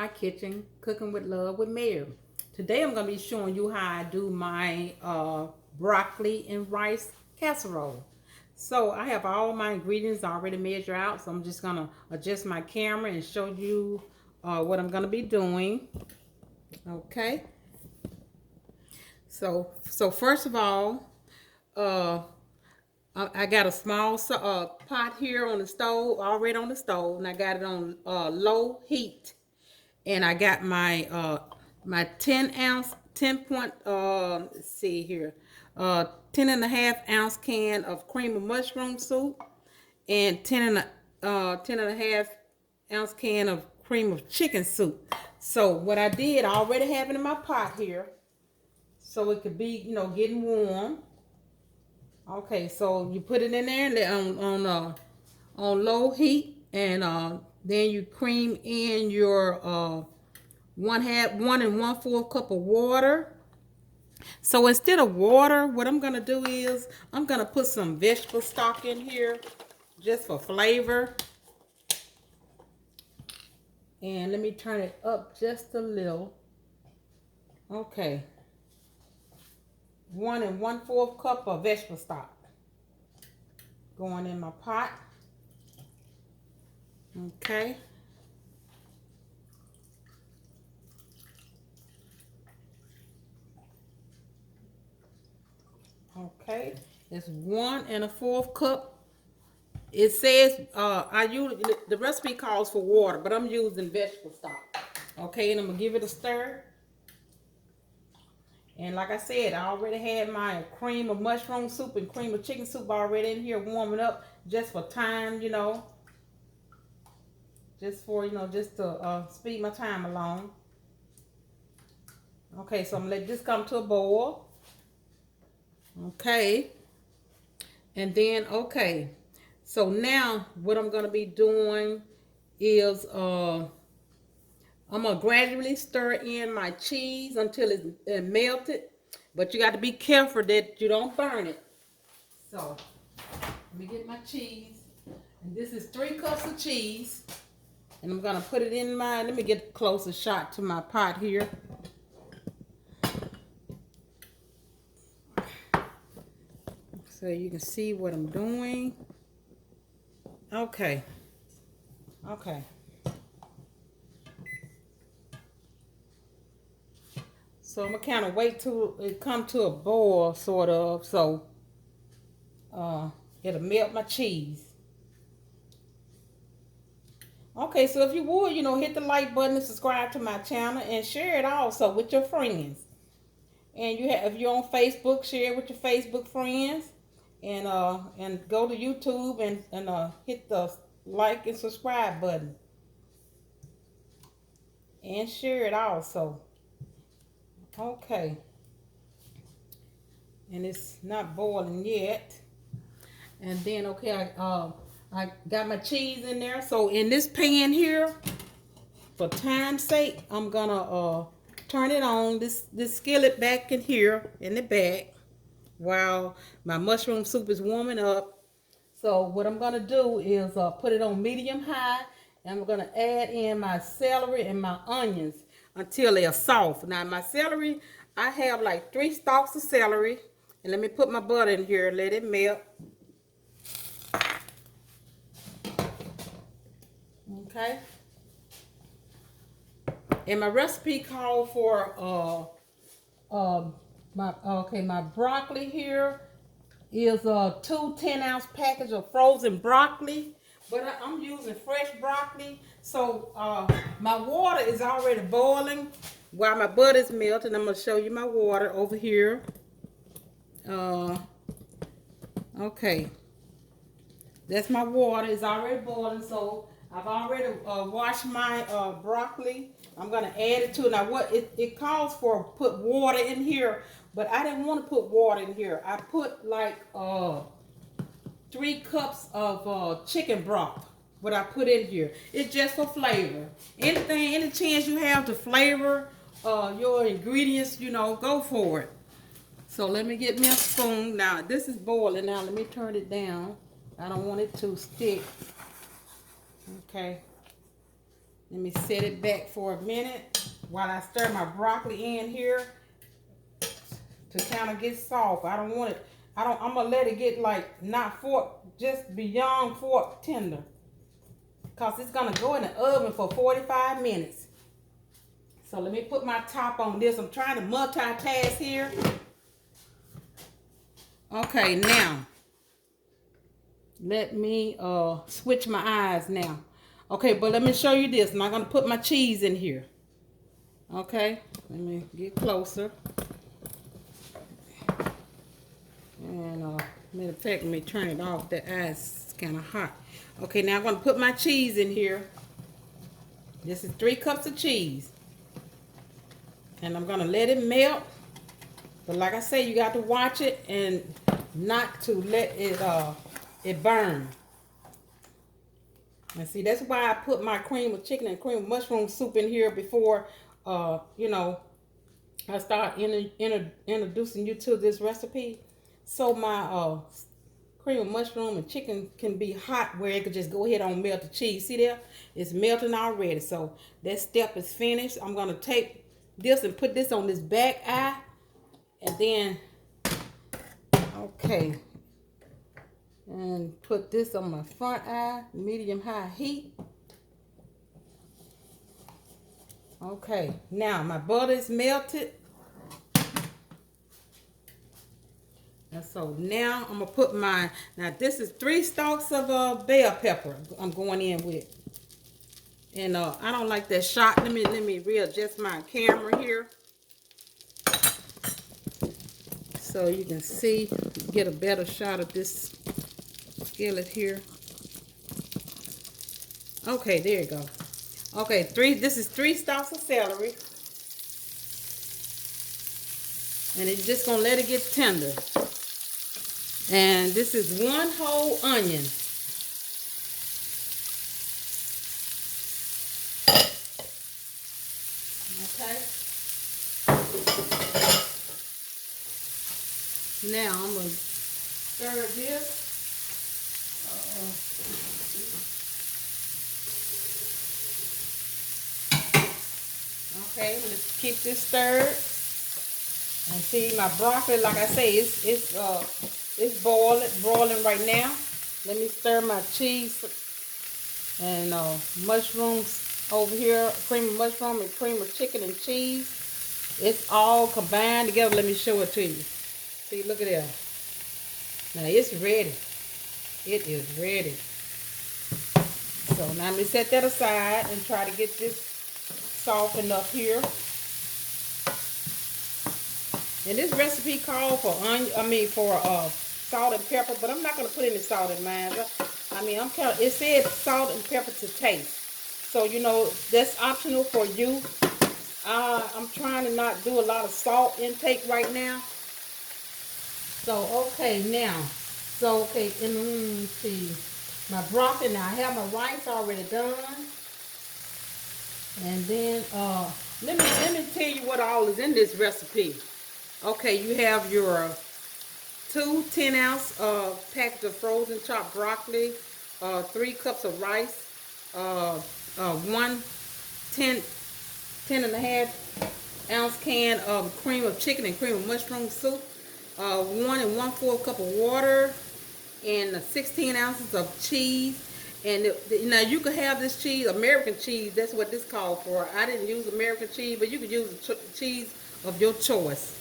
my kitchen, cooking with love with Mary. Today I'm going to be showing you how I do my broccoli and rice casserole. So I have all my ingredients already measured out, so I'm just going to adjust my camera and show you what I'm going to be doing. Okay. So first of all, I got a small pot here on the stove, already on the stove, and I got it on low heat. And I got my 10 ounce, 10 point, let's see here, 10.5 ounce can of cream of mushroom soup, and 10.5 ounce can of cream of chicken soup. So what I did, I already have it in my pot here, so it could be, getting warm. Okay, so you put it in there and on low heat, and then you cream in your 1 and 1/4 cup of water. So instead of water, what I'm gonna do is I'm gonna put some vegetable stock in here just for flavor. And let me turn it up just a little. Okay. 1 and 1/4 cup of vegetable stock going in my pot. Okay. Okay. It's 1 and 1/4 cup. It says I use the recipe calls for water, but I'm using vegetable stock. Okay, and I'm gonna give it a stir. And like I said, I already had my cream of mushroom soup and cream of chicken soup already in here warming up just for time, just to speed my time along. Okay, so I'm gonna let this come to a boil. Okay, and then so now what I'm gonna be doing is I'm gonna gradually stir in my cheese until it's melted, but you got to be careful that you don't burn it. So let me get my cheese, and this is 3 cups of cheese, and I'm gonna put it in my. Let me get a closer shot to my pot here. So you can see what I'm doing. Okay. So I'm gonna kind of wait till it come to a boil, sort of, so it'll melt my cheese. Okay, so if you would, hit the like button and subscribe to my channel and share it also with your friends. And if you're on Facebook, share it with your Facebook friends, and go to YouTube and hit the like and subscribe button and share it also. Okay, and it's not boiling yet. And then I got my cheese in there. So in this pan here, for time's sake, I'm gonna turn it on this skillet back in here in the back while my mushroom soup is warming up. So what I'm gonna do is put it on medium high, and I'm gonna add in my celery and my onions until they are soft. Now my celery, I have like 3 stalks of celery, and let me put my butter in here, let it melt. Okay. And my recipe called for my broccoli here is 2 10-ounce package of frozen broccoli, but I'm using fresh broccoli. So my water is already boiling while my butter is melting. I'm gonna show you my water over here. Okay, that's my water. It's already boiling, so I've already washed my broccoli. I'm gonna add it to it. Now what it calls for, put water in here, but I didn't want to put water in here. I put like 3 cups of chicken broth. What I put in here, it's just for flavor. Any chance you have to flavor your ingredients, go for it. So let me get me a spoon. Now this is boiling. Now let me turn it down. I don't want it to stick. Okay. Let me set it back for a minute while I stir my broccoli in here to kind of get soft. I don't want it, I'm gonna let it get like not fork, just beyond fork tender. Because it's gonna go in the oven for 45 minutes. So let me put my top on this. I'm trying to multitask here. Okay, now let me switch my eyes now. Okay, but let me show you this. I'm not gonna put my cheese in here. Okay, let me get closer. And matter of fact, let me turn it off. The ice is kind of hot. Okay, now I'm gonna put my cheese in here. This is 3 cups of cheese, and I'm gonna let it melt. But like I say, you got to watch it and not to let it burn. And see, that's why I put my cream of chicken and cream of mushroom soup in here before, you know, I start introducing you to this recipe. So my cream of mushroom and chicken can be hot where it could just go ahead and melt the cheese. See there? It's melting already. So that step is finished. I'm going to take this and put this on this back eye. And then, okay, and put this on my front eye, medium-high heat. Okay, now my butter is melted. And so now I'm gonna put now this is 3 stalks of bell pepper I'm going in with. And I don't like that shot. Let me readjust my camera here, so you can see, get a better shot of this skillet here. Okay, there you go. Okay, this is 3 stalks of celery. And it's just gonna let it get tender. And this is 1 whole onion. Okay. Now I'm gonna stir this. Okay, let's keep this stirred. And see, my broccoli, like I say, it's boiling right now. Let me stir my cheese and mushrooms over here, cream of mushroom and cream of chicken and cheese. It's all combined together. Let me show it to you. See, look at that. Now it's ready. It is ready. So now let me set that aside and try to get this soft enough here. And this recipe called for salt and pepper, but I'm not gonna put any salt in mine. It said salt and pepper to taste. So you know that's optional for you. I'm trying to not do a lot of salt intake right now. So okay now. So okay, and let me see. My broccoli, now I have my rice already done. And then let me tell you what all is in this recipe. Okay, you have your 2 10-ounce packets of frozen chopped broccoli, 3 cups of rice, 1 10.5-ounce can of cream of chicken and cream of mushroom soup, 1 1/4 cup of water, and 16 ounces of cheese. And now you could have this cheese, American cheese, that's what this called for. I didn't use American cheese, but you could use the cheese of your choice.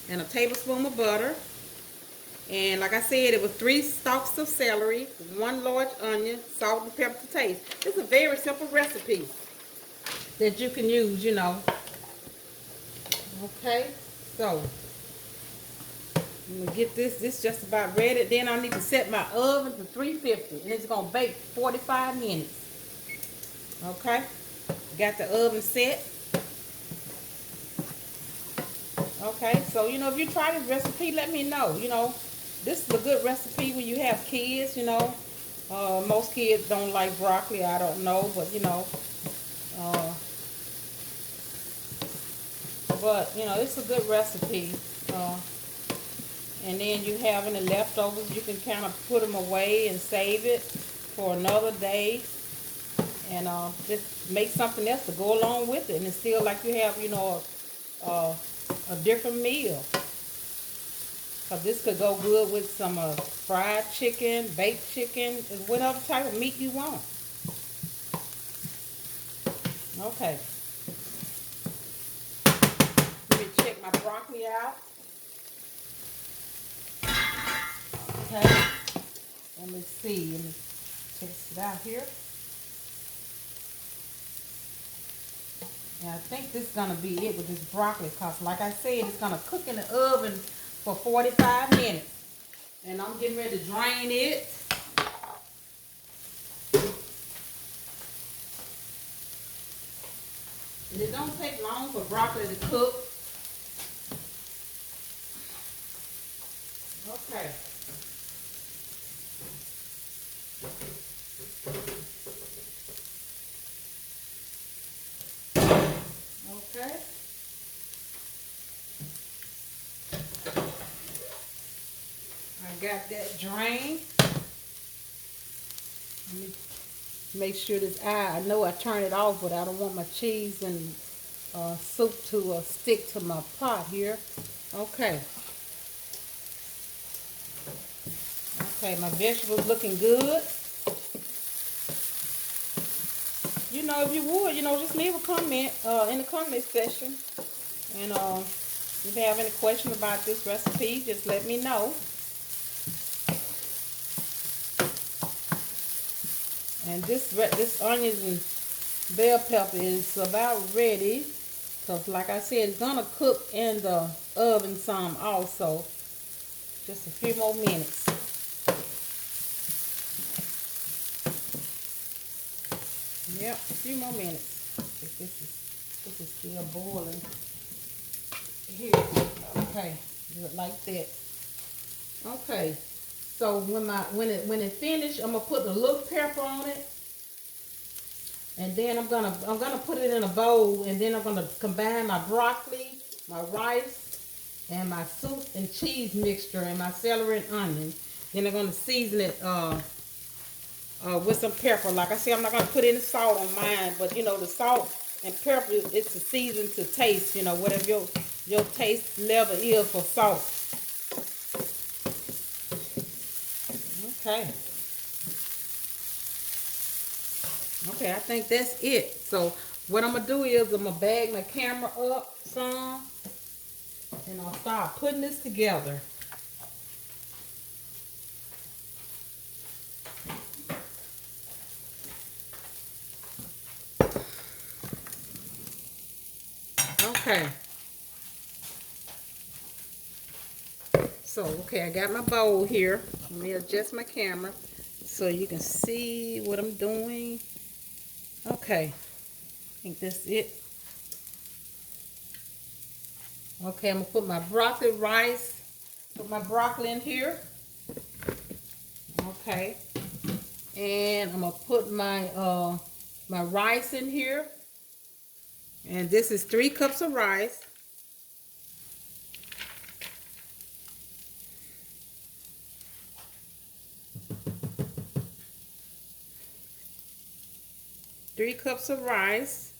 And a tablespoon of butter. And like I said, it was 3 stalks of celery, 1 large onion, salt and pepper to taste. It's a very simple recipe that you can use, you know. Okay, so I'm gonna get this just about ready. Then I need to set my oven to 350, and it's gonna bake 45 minutes. Okay, got the oven set. Okay, so you know, if you try this recipe, let me know. You know, this is a good recipe when you have kids. You know, most kids don't like broccoli. I don't know, but you know, it's a good recipe. And then you have any leftovers, you can kind of put them away and save it for another day. and just make something else to go along with it, and it's still like you have, you know, a different meal. Cause this could go good with some fried chicken, baked chicken, whatever type of meat you want. Okay. Let me check my broccoli out. Okay. Let me see. Let me test it out here. And I think this is going to be it with this broccoli, because like I said, it's going to cook in the oven for 45 minutes. And I'm getting ready to drain it. And it don't take long for broccoli to cook. Okay. Okay. I got that drained. Let me make sure this I know I turned it off, but I don't want my cheese and soup to stick to my pot here. Okay. Okay, my vegetables looking good. You know, if you would, you know, just leave a comment in the comment section. And if you have any question about this recipe, just let me know. And this onions and bell pepper is about ready. Because like I said, it's going to cook in the oven some also. Just a few more minutes. Yep, a few more minutes. This is still boiling. Here, okay, do it like that. Okay, so when it finished, I'm gonna put a little pepper on it, and then I'm gonna put it in a bowl, and then I'm gonna combine my broccoli, my rice, and my soup and cheese mixture, and my celery and onion. Then I'm gonna season it with some pepper. Like I said, I'm not gonna put any salt on mine, but you know the salt and pepper, it's a season to taste. You know, whatever your taste level is for salt. Okay. Okay, I think that's it. So what I'm gonna do is I'm gonna bag my camera up some, and I'll start putting this together. Okay. So, okay, I got my bowl here. Let me adjust my camera so you can see what I'm doing. Okay. I think that's it. Okay, I'm going to put my broccoli rice. Put my broccoli in here. Okay. And I'm going to put my my rice in here. And this is 3 cups of rice. Three cups of rice.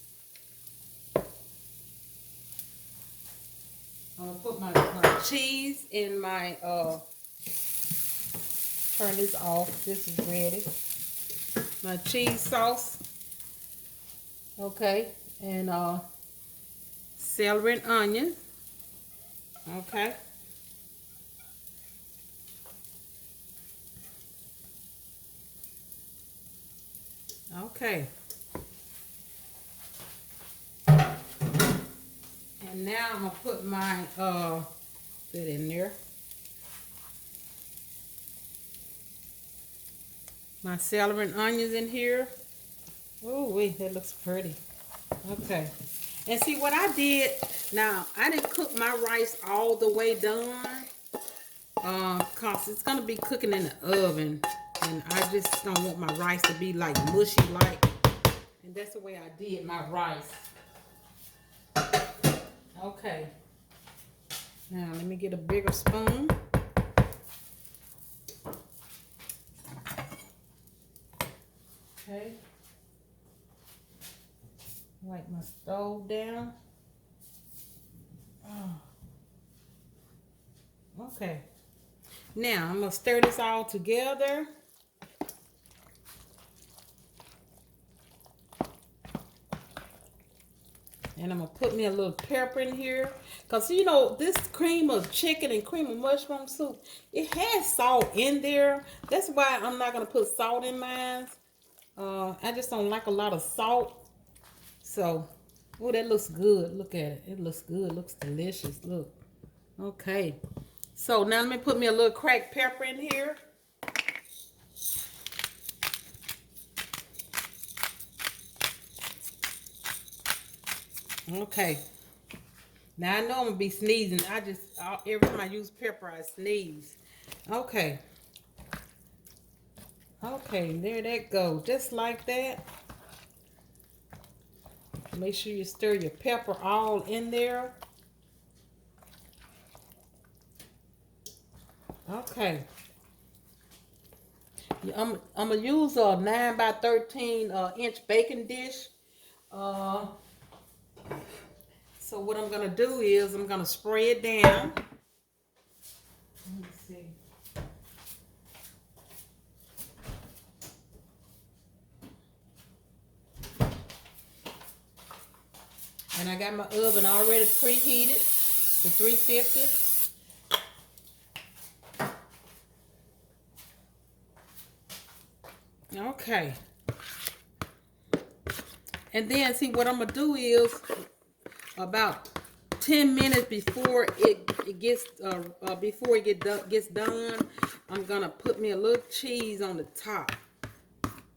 I'm gonna put my cheese in my turn this off. This is ready. My cheese sauce. Okay, and celery and onion. Okay. Okay. And now I'm gonna put my that in there. My celery and onions in here. Oh wait, that looks pretty. Okay. And see what I did, now I didn't cook my rice all the way done. Cause it's gonna be cooking in the oven. And I just don't want my rice to be like mushy like. And that's the way I did my rice. Okay. Now let me get a bigger spoon. Okay. Wipe my stove down. Oh, okay. Now I'm gonna stir this all together. And I'm gonna put me a little pepper in here. Cause you know, this cream of chicken and cream of mushroom soup, it has salt in there. That's why I'm not gonna put salt in mine. I just don't like a lot of salt. So, oh, that looks good. Look at it. It looks good. It looks delicious. Look. Okay. So now let me put me a little cracked pepper in here. Okay. Now I know I'm gonna be sneezing. Every time I use pepper, I sneeze. Okay. Okay, there that goes. Just like that. Make sure you stir your pepper all in there. Okay. I'm gonna use a 9 by 13 inch baking dish. So what I'm gonna do is I'm gonna spray it down. Let me see. And I got my oven already preheated to 350. Okay. And then see what I'm gonna do is about 10 minutes before it gets gets done, I'm gonna put me a little cheese on the top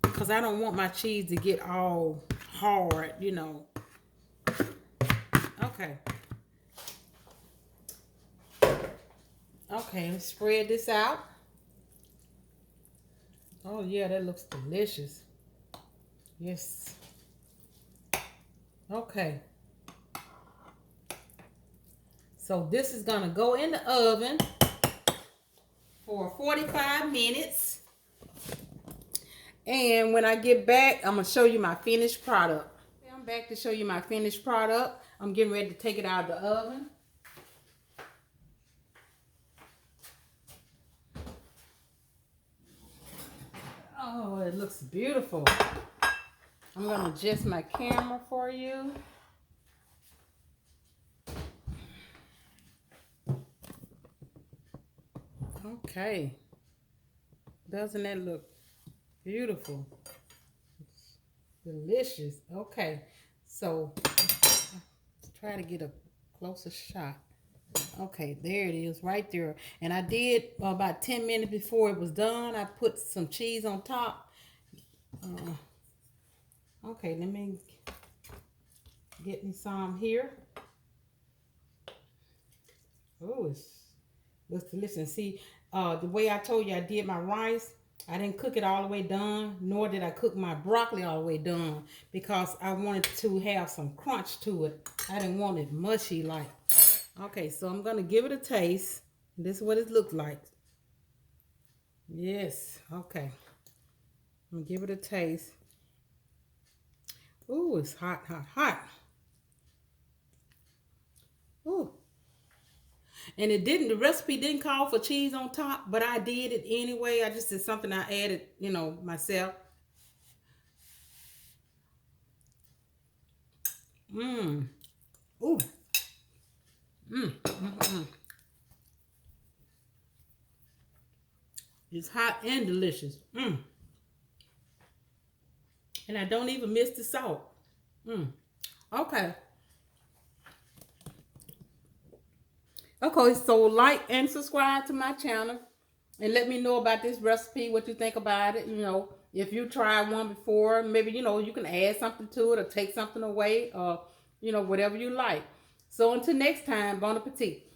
because I don't want my cheese to get all hard, you know. Okay. Okay, let's spread this out. Oh yeah, that looks delicious. Yes. Okay. So this is gonna go in the oven for 45 minutes. And when I get back, I'm gonna show you my finished product. I'm back to show you my finished product. I'm getting ready to take it out of the oven. Oh, it looks beautiful. I'm gonna adjust my camera for you. Okay. Doesn't that look beautiful? It's delicious. Okay. So try to get a closer shot. Okay, there it is right there. And I did about 10 minutes before it was done. I put some cheese on top. Okay, let me get me some here. Oh, it looks delicious. See, the way I told you I did my rice, I didn't cook it all the way done, nor did I cook my broccoli all the way done because I wanted to have some crunch to it. I didn't want it mushy like. Okay, so I'm going to give it a taste. This is what it looked like. Yes, okay. I'm going to give it a taste. Ooh, it's hot, hot, hot. Ooh. And the recipe didn't call for cheese on top, but I did it anyway. I just did something I added, you know, myself. Mmm. Ooh. Mmm. Mm-mm. It's hot and delicious. Mmm. And I don't even miss the salt. Mmm. Okay. Okay, so like and subscribe to my channel. And let me know about this recipe, what you think about it. You know, if you tried one before, maybe, you know, you can add something to it or take something away or, you know, whatever you like. So until next time, bon appetit.